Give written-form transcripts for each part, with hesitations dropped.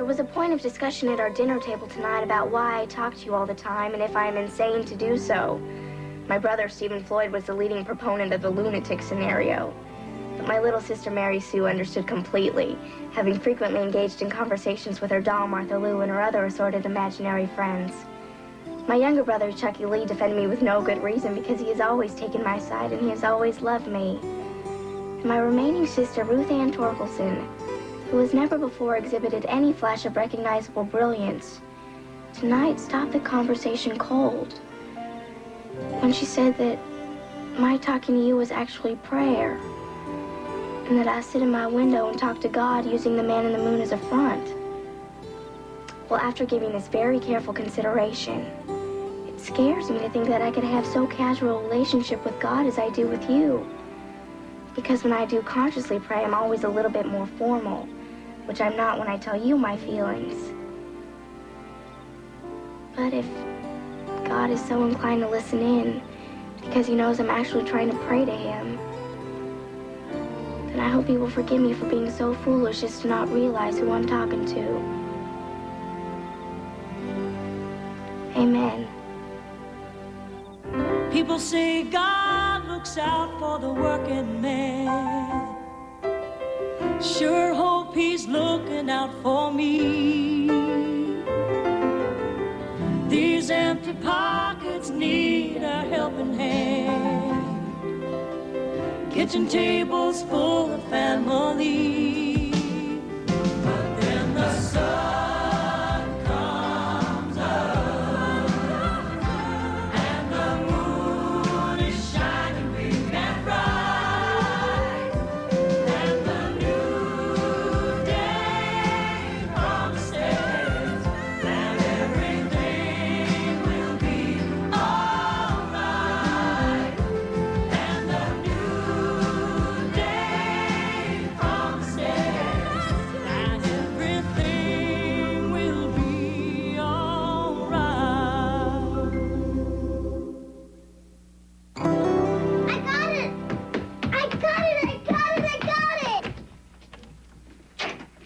There was a point of discussion at our dinner table tonight about why I talk to you all the time and if I am insane to do so. My brother, Stephen Floyd, was the leading proponent of the lunatic scenario. But my little sister, Mary Sue, understood completely, having frequently engaged in conversations with her doll, Martha Lou, and her other assorted imaginary friends. My younger brother, Chucky Lee, defended me with no good reason because he has always taken my side and he has always loved me. And my remaining sister, Ruth Ann Torkelson, who has never before exhibited any flash of recognizable brilliance, tonight stopped the conversation cold when she said that my talking to you was actually prayer, and that I sit in my window and talk to God using the man in the moon as a front. Well, after giving this very careful consideration, it scares me to think that I could have so casual a relationship with God as I do with you. Because when I do consciously pray, I'm always a little bit more formal, which I'm not when I tell you my feelings. But if God is so inclined to listen in because he knows I'm actually trying to pray to him, then I hope he will forgive me for being so foolish as to not realize who I'm talking to. Amen. People say God looks out for the working man. Sure hope he's looking out for me. These empty pockets need a helping hand. Kitchen tables full of family. But then the sun comes up and the moon is shining big and bright, and the new day promises that everything will be alright, and the new day promises that everything will be alright. I got it! I got it! I got it! I got it!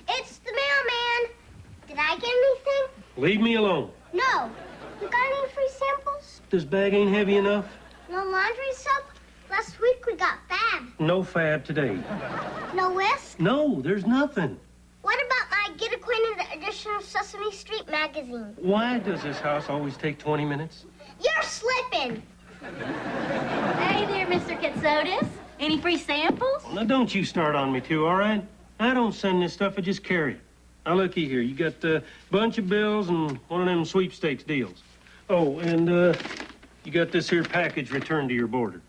It's the mailman. Did I get anything? Leave me alone. No. You got any free samples? This bag ain't heavy enough. No laundry soap? Last week we got Fab. No fab today. No whisk? No, there's nothing. What about my Get Acquainted edition of Sesame Street magazine? Why does this house always take 20 minutes? You're slipping. Hey there, Mr. Kitsotis. Any free samples? Now, don't you start on me, too, all right? I don't send this stuff, I just carry it. Now, looky here. You got a bunch of bills and one of them sweepstakes deals. Oh, and you got this here package returned to your border.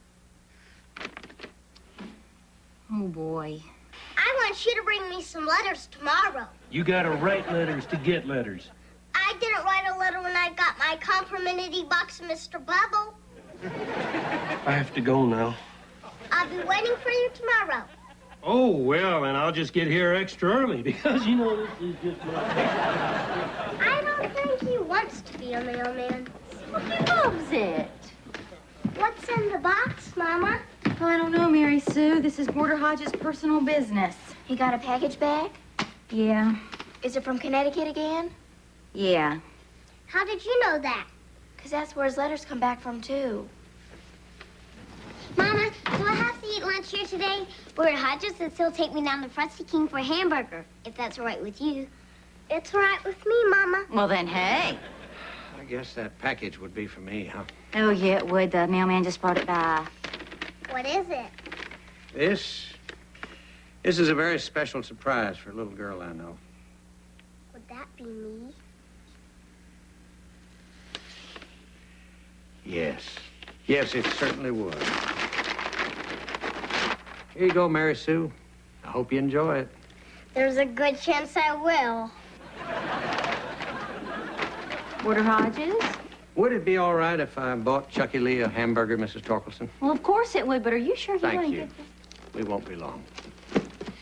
Oh, boy. I want you to bring me some letters tomorrow. You gotta write letters to get letters. I didn't write a letter when I got my complimentary box of Mr. Bubble. I have to go now. I'll be waiting for you tomorrow. Oh, well, then I'll just get here extra early because, you know, this is just my... I don't think he wants to be a mailman. Well, he loves it. What's in the box, Mama? Oh, I don't know, Mary Sue. This is Porter Hodges' personal business. He got a package back? Yeah. Is it from Connecticut again? Yeah. How did you know that? Because that's where his letters come back from, too. Mama, do I have to eat lunch here today? We're at Hodges and still take me down to Frosty King for a hamburger, if that's all right with you. It's all right with me, Mama. Well, then, hey. I guess that package would be for me, huh? Oh, yeah, it would. The mailman just brought it by. What is it? This is a very special surprise for a little girl I know. Would that be me? Yes. Yes, it certainly would. Here you go, Mary Sue. I hope you enjoy it. There's a good chance I will. Porter Hodges? Would it be all right if I bought Chucky Lee a hamburger, Mrs. Torkelson? Well, of course it would, but are you sure you want Thank to you. get this? We won't be long.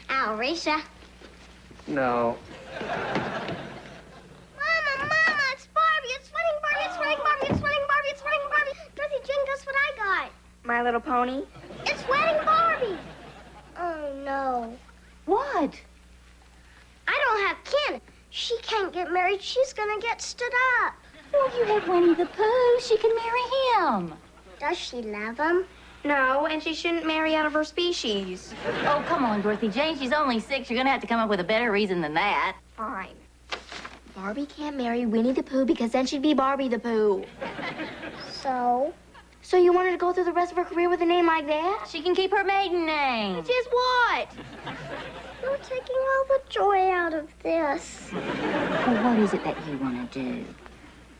Alrisha. No. Mama, it's Barbie. It's running Barbie. It's running Barbie. It's running Barbie. It's running Barbie. Dorothy, Jane, guess what I got? My Little Pony? It's wedding Barbie. Oh, no. What? I don't have candy. Shh. she can't get married, she's gonna get stood up. Well, you have Winnie the Pooh. She can marry him. Does she love him? No, and she shouldn't marry out of her species. Oh, come on, Dorothy Jane. She's only 6. You're gonna have to come up with a better reason than that. Fine. Barbie can't marry Winnie the Pooh because then she'd be Barbie the Pooh. So? So you want her to go through the rest of her career with a name like that? She can keep her maiden name. Which is what? You're taking all the joy out of this. Well, what is it that you want to do?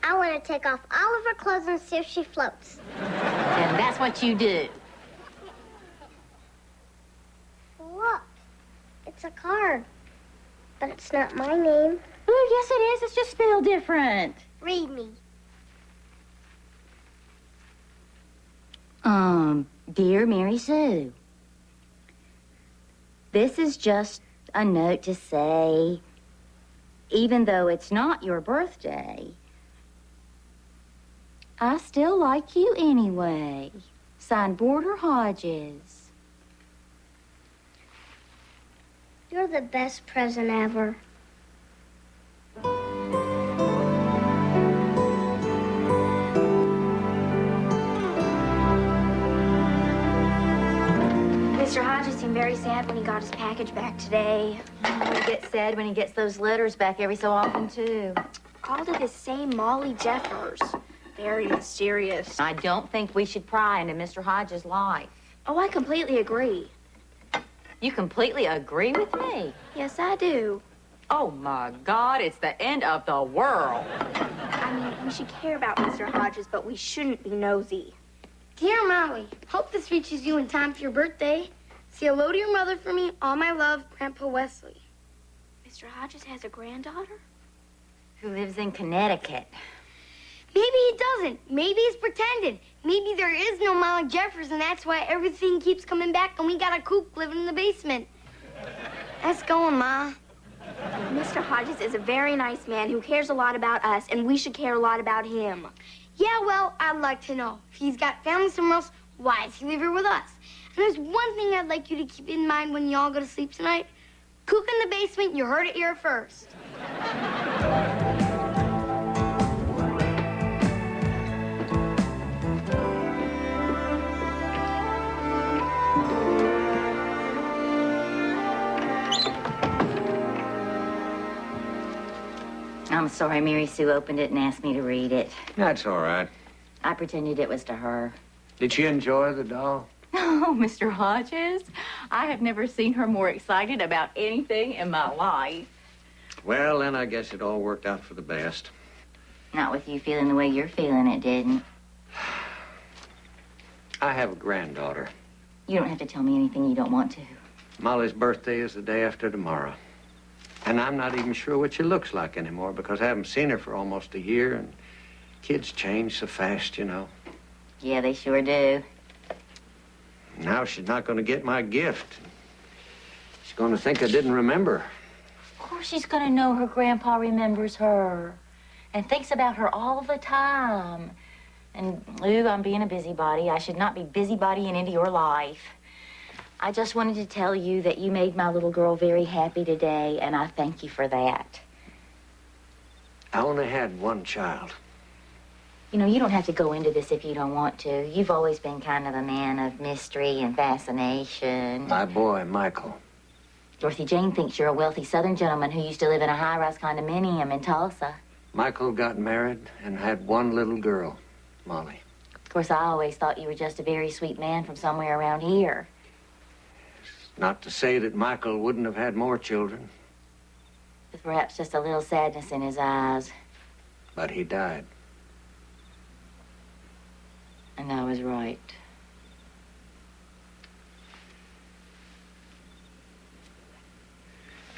I want to take off all of her clothes and see if she floats. And that's what you do. Look, it's a card. But it's not my name. Oh, yes, it is. It's just spelled different. Read me. Dear Mary Sue, this is just a note to say, even though it's not your birthday, I still like you anyway. Signed, Border Hodges. You're the best present ever. Mr. Hodges seemed very sad when he got his package back today. He gets sad when he gets those letters back every so often, too. Called it the same Molly Jeffers. Very mysterious. I don't think we should pry into Mr. Hodges' life. Oh, I completely agree. You completely agree with me? Yes, I do. Oh, my God, it's the end of the world. I mean, we should care about Mr. Hodges, but we shouldn't be nosy. Dear Molly, hope this reaches you in time for your birthday. Say hello to your mother for me. All my love, Grandpa Wesley. Mr. Hodges has a granddaughter? Who lives in Connecticut. Maybe he doesn't. Maybe he's pretending. Maybe there is no Molly Jeffers, and that's why everything keeps coming back, and we got a coop living in the basement. That's going, Ma. Mr. Hodges is a very nice man who cares a lot about us, and we should care a lot about him. Yeah, well, I'd like to know. If he's got family somewhere else, why does he live here with us? And there's one thing I'd like you to keep in mind when you all go to sleep tonight. Cook in the basement, you heard it here first. I'm sorry Mary Sue opened it and asked me to read it. That's all right. I pretended it was to her. Did she enjoy the doll? Oh, Mr. Hodges, I have never seen her more excited about anything in my life. Well, then I guess it all worked out for the best. Not with you feeling the way you're feeling, it didn't. I have a granddaughter. You don't have to tell me anything you don't want to. Molly's birthday is the day after tomorrow. And I'm not even sure what she looks like anymore because I haven't seen her for almost a year, and kids change so fast, you know. Yeah, they sure do. Now she's not going to get my gift. She's going to think I didn't remember. Of course she's going to know her grandpa remembers her and thinks about her all the time. And, Lou, I'm being a busybody. I should not be busybodying into your life. I just wanted to tell you that you made my little girl very happy today, and I thank you for that. I only had one child. You know, you don't have to go into this if you don't want to. You've always been kind of a man of mystery and fascination. My boy, Michael. Dorothy Jane thinks you're a wealthy Southern gentleman who used to live in a high-rise condominium in Tulsa. Michael got married and had one little girl, Molly. Of course, I always thought you were just a very sweet man from somewhere around here. Not to say that Michael wouldn't have had more children. With perhaps just a little sadness in his eyes. But he died. And I was right.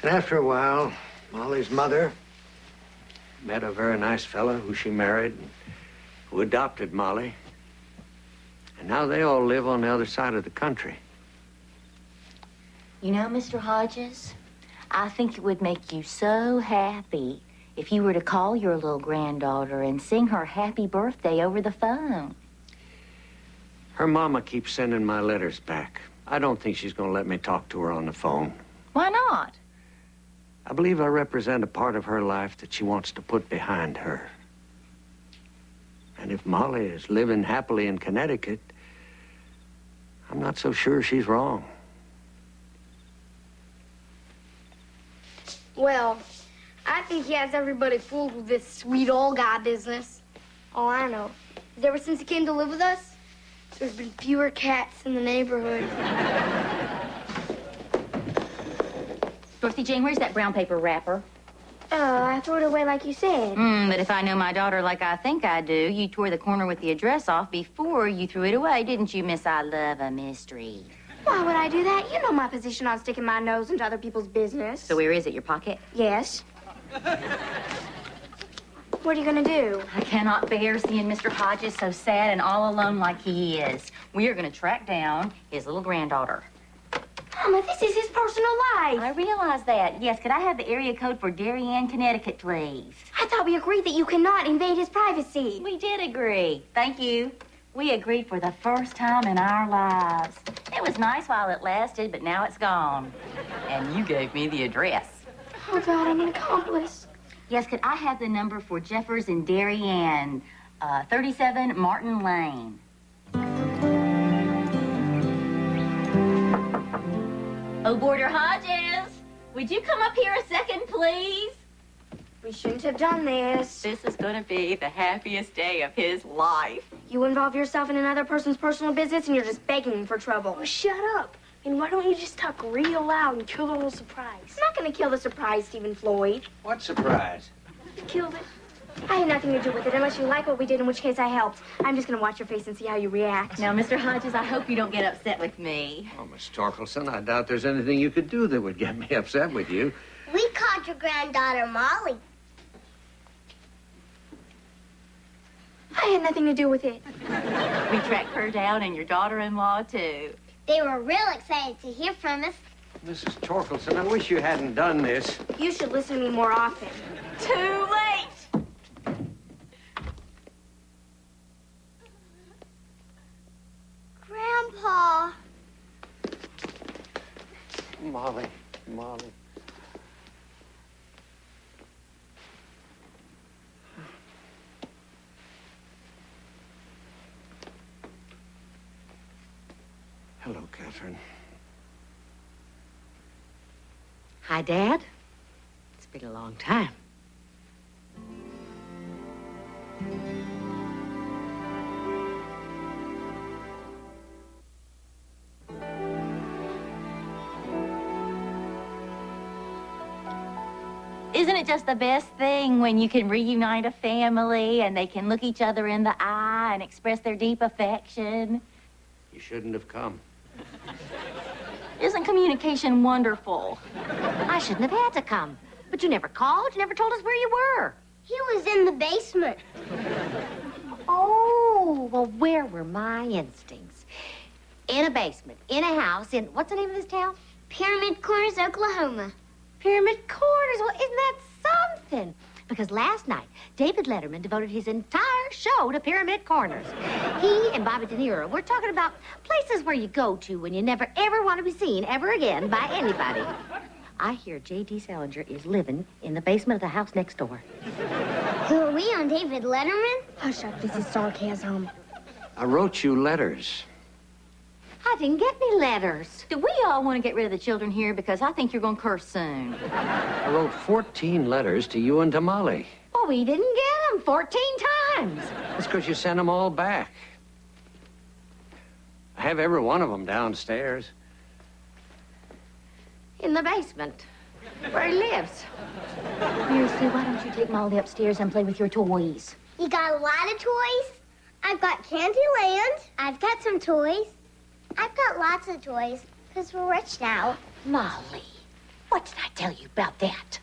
And after a while, Molly's mother met a very nice fellow who she married, who adopted Molly. And now they all live on the other side of the country. You know, Mr. Hodges, I think it would make you so happy if you were to call your little granddaughter and sing her happy birthday over the phone. Her mama keeps sending my letters back. I don't think she's going to let me talk to her on the phone. Why not? I believe I represent a part of her life that she wants to put behind her. And if Molly is living happily in Connecticut, I'm not so sure she's wrong. Well, I think he has everybody fooled with this sweet old guy business. All I know is ever since he came to live with us, there's been fewer cats in the neighborhood. Dorothy Jane, where's that brown paper wrapper? Oh, I threw it away like you said. But if I know my daughter like I think I do, you tore the corner with the address off before you threw it away, didn't you, Miss I Love a Mystery? Why would I do that? You know my position on sticking my nose into other people's business. So where is it, your pocket? Yes. What are you gonna do? I cannot bear seeing Mr. Hodges so sad and all alone like he is. We are gonna track down his little granddaughter. Mama, this is his personal life. I realize that. Yes, could I have the area code for Darien, Connecticut, please? I thought we agreed that you cannot invade his privacy. We did agree. Thank you. We agreed for the first time in our lives. It was nice while it lasted, but now it's gone. And you gave me the address. Oh, God, I'm an accomplice. Yes, could I have the number for Jeffers in Darien, 37 Martin Lane? Oh, Boarder Hodges, would you come up here a second, please? We shouldn't have done this. This is going to be the happiest day of his life. You involve yourself in another person's personal business and you're just begging for trouble. Oh, shut up. And why don't you just talk real loud and kill the whole surprise? I'm not gonna kill the surprise, Stephen Floyd. What surprise? You killed it. I had nothing to do with it unless you like what we did, in which case I helped. I'm just gonna watch your face and see how you react. Now, Mr. Hodges, I hope you don't get upset with me. Oh, Miss Torkelson, I doubt there's anything you could do that would get me upset with you. We caught your granddaughter, Molly. I had nothing to do with it. We tracked her down and your daughter-in-law, too. They were real excited to hear from us. Mrs. Torkelson, I wish you hadn't done this. You should listen to me more often. Too late! Grandpa. Molly. Hello, Catherine. Hi, Dad. It's been a long time. Isn't it just the best thing when you can reunite a family and they can look each other in the eye and express their deep affection? You shouldn't have come. Isn't communication wonderful? I shouldn't have had to come. But you never called. You never told us where you were. He was in the basement. Oh, well, where were my instincts? In a basement, in a house, in... What's the name of this town? Pyramid Corners, Oklahoma. Pyramid Corners. Well, isn't that something? Because last night, David Letterman devoted his entire show to Pyramid Corners. He and Bobby De Niro were talking about places where you go to when you never, ever want to be seen ever again by anybody. I hear J.D. Salinger is living in the basement of the house next door. Who are we on David Letterman? Hush up, this is sarcasm. I wrote you letters. I didn't get any letters. Do we all want to get rid of the children here? Because I think you're going to curse soon. I wrote 14 letters to you and to Molly. Oh, we didn't get them 14 times. That's because you sent them all back. I have every one of them downstairs. In the basement, where he lives. Here, Sue, why don't you take Molly upstairs and play with your toys? You got a lot of toys? I've got Candyland. I've got some toys. I've got lots of toys, because we're rich now. Molly, what did I tell you about that?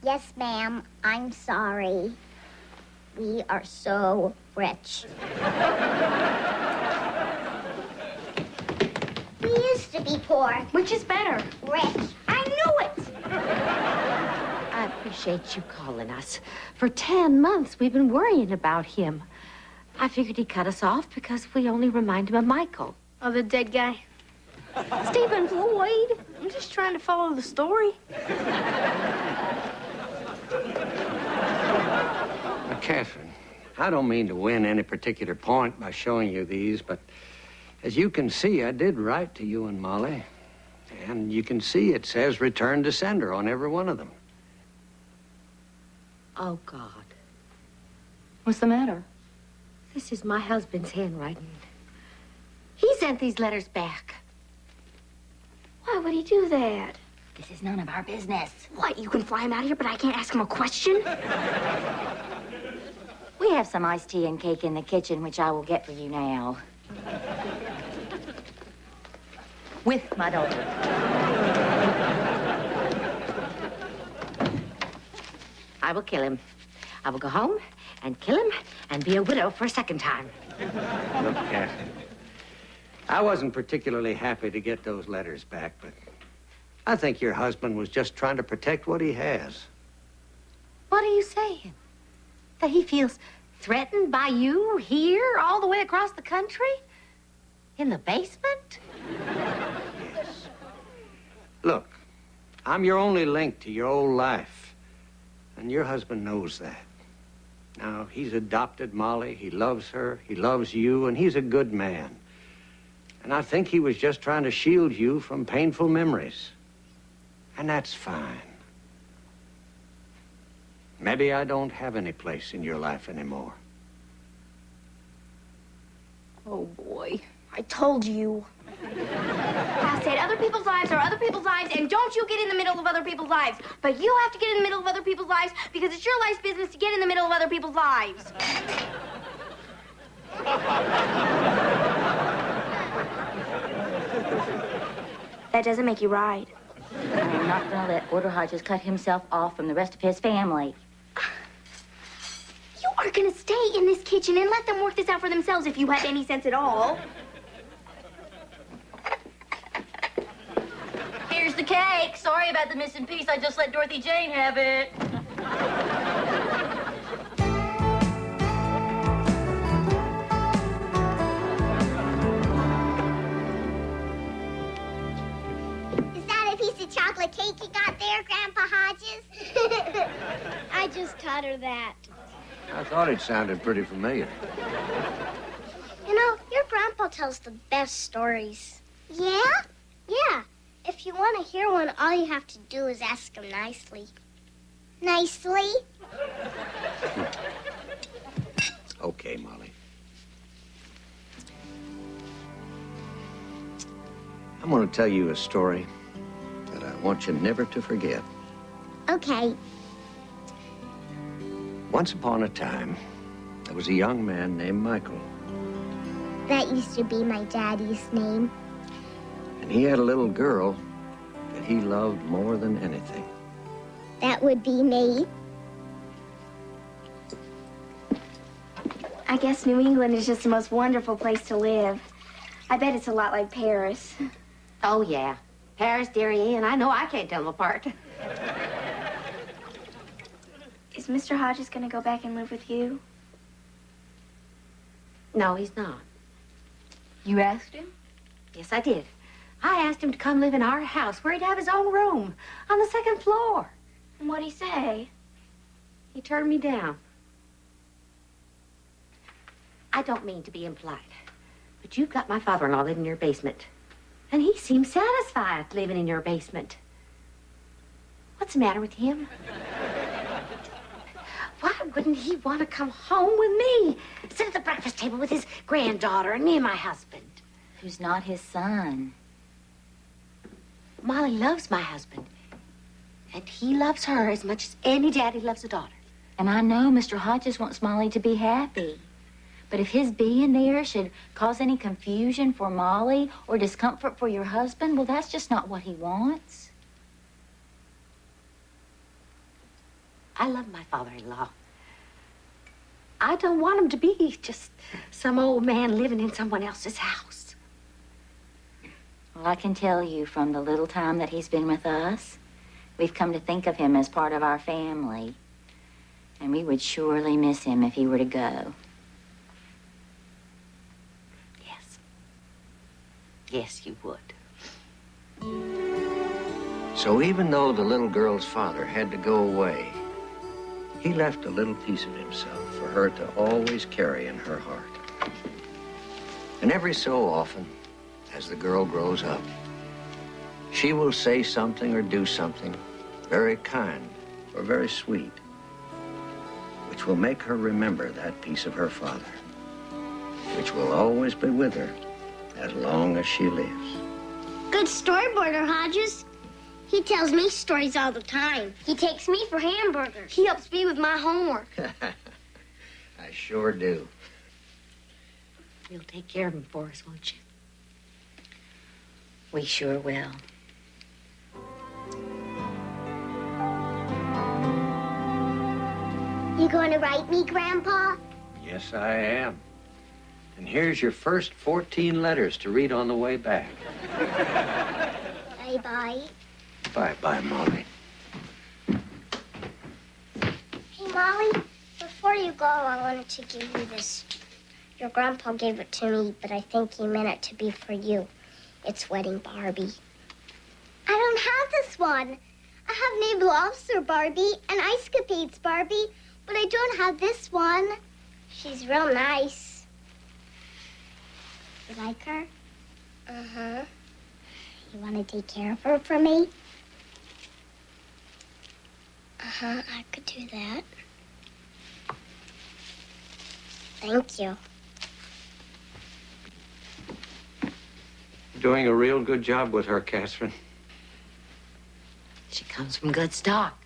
Yes, ma'am. I'm sorry. We are so rich. We used to be poor. Which is better? Rich. I knew it! I appreciate you calling us. For 10 months, we've been worrying about him. I figured he cut us off because we only remind him of Michael. Oh, the dead guy? Stephen Floyd. I'm just trying to follow the story. Catherine, I don't mean to win any particular point by showing you these, but as you can see, I did write to you and Molly. And you can see it says return to sender on every one of them. Oh, God. What's the matter? This is my husband's handwriting. He sent these letters back. Why would he do that? This is none of our business. What, you can fly him out of here, but I can't ask him a question? We have some iced tea and cake in the kitchen, which I will get for you now. With my daughter. I will kill him. I will go home and kill him and be a widow for a second time. Look, Catherine, I wasn't particularly happy to get those letters back, but I think your husband was just trying to protect what he has. What are you saying? That he feels threatened by you here, all the way across the country? In the basement? Yes. Look, I'm your only link to your old life, and your husband knows that. Now, he's adopted Molly, he loves her, he loves you, and he's a good man. And I think he was just trying to shield you from painful memories. And that's fine. Maybe I don't have any place in your life anymore. Oh, boy. I told you. I said other people's lives are other people's lives, and don't you get in the middle of other people's lives. But you have to get in the middle of other people's lives because it's your life's business to get in the middle of other people's lives. That doesn't make you right. I'm not going to let Porter Hodges cut himself off from the rest of his family. You are going to stay in this kitchen and let them work this out for themselves if you have any sense at all. Here's the cake. Sorry about the missing piece. I just let Dorothy Jane have it. Is that a piece of chocolate cake you got there, Grandpa Hodges? I just taught her that. I thought it sounded pretty familiar. You know, your grandpa tells the best stories. Yeah? Yeah. If you want to hear one, all you have to do is ask him nicely. Nicely? Okay, Molly. I'm going to tell you a story that I want you never to forget. Okay. Once upon a time, there was a young man named Michael. That used to be my daddy's name. And he had a little girl that he loved more than anything. That would be me. I guess New England is just the most wonderful place to live. I bet it's a lot like Paris. Oh, yeah. Paris, dearie, and I know I can't tell them apart. Is Mr. Hodges going to go back and live with you? No, he's not. You asked him? Yes, I did. I asked him to come live in our house where he'd have his own room on the second floor. And what'd he say? He turned me down. I don't mean to be impolite, but you've got my father-in-law living in your basement. And he seems satisfied living in your basement. What's the matter with him? Why wouldn't he want to come home with me? Sit at the breakfast table with his granddaughter and me and my husband. Who's not his son. Molly loves my husband. And he loves her as much as any daddy loves a daughter. And I know Mr. Hodges wants Molly to be happy. But if his being there should cause any confusion for Molly or discomfort for your husband, well, that's just not what he wants. I love my father-in-law. I don't want him to be just some old man living in someone else's house. Well, I can tell you from the little time that he's been with us, we've come to think of him as part of our family. And we would surely miss him if he were to go. Yes. Yes, you would. So even though the little girl's father had to go away, he left a little piece of himself for her to always carry in her heart. And every so often, as the girl grows up, she will say something or do something very kind or very sweet, which will make her remember that piece of her father, which will always be with her as long as she lives. Good storyboarder, Hodges. He tells me stories all the time. He takes me for hamburgers. He helps me with my homework. I sure do. You'll take care of him for us, won't you? We sure will. You going to write me, Grandpa? Yes, I am. And here's your first 14 letters to read on the way back. Bye-bye. Bye-bye, Molly. Hey, Molly, before you go, I wanted to give you this. Your grandpa gave it to me, but I think he meant it to be for you. It's Wedding Barbie. I don't have this one. I have Naval Officer Barbie and Ice Capades Barbie, but I don't have this one. She's real nice. You like her? Uh-huh. You want to take care of her for me? Uh-huh, I could do that. Thank you. You're doing a real good job with her, Catherine. She comes from good stock.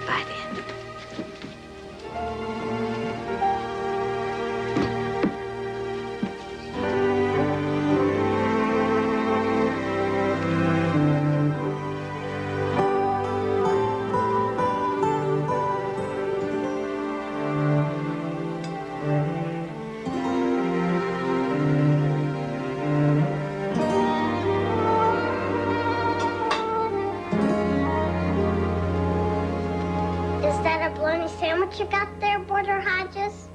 Bye then. Is that a bologna sandwich you got there, Border Hodges?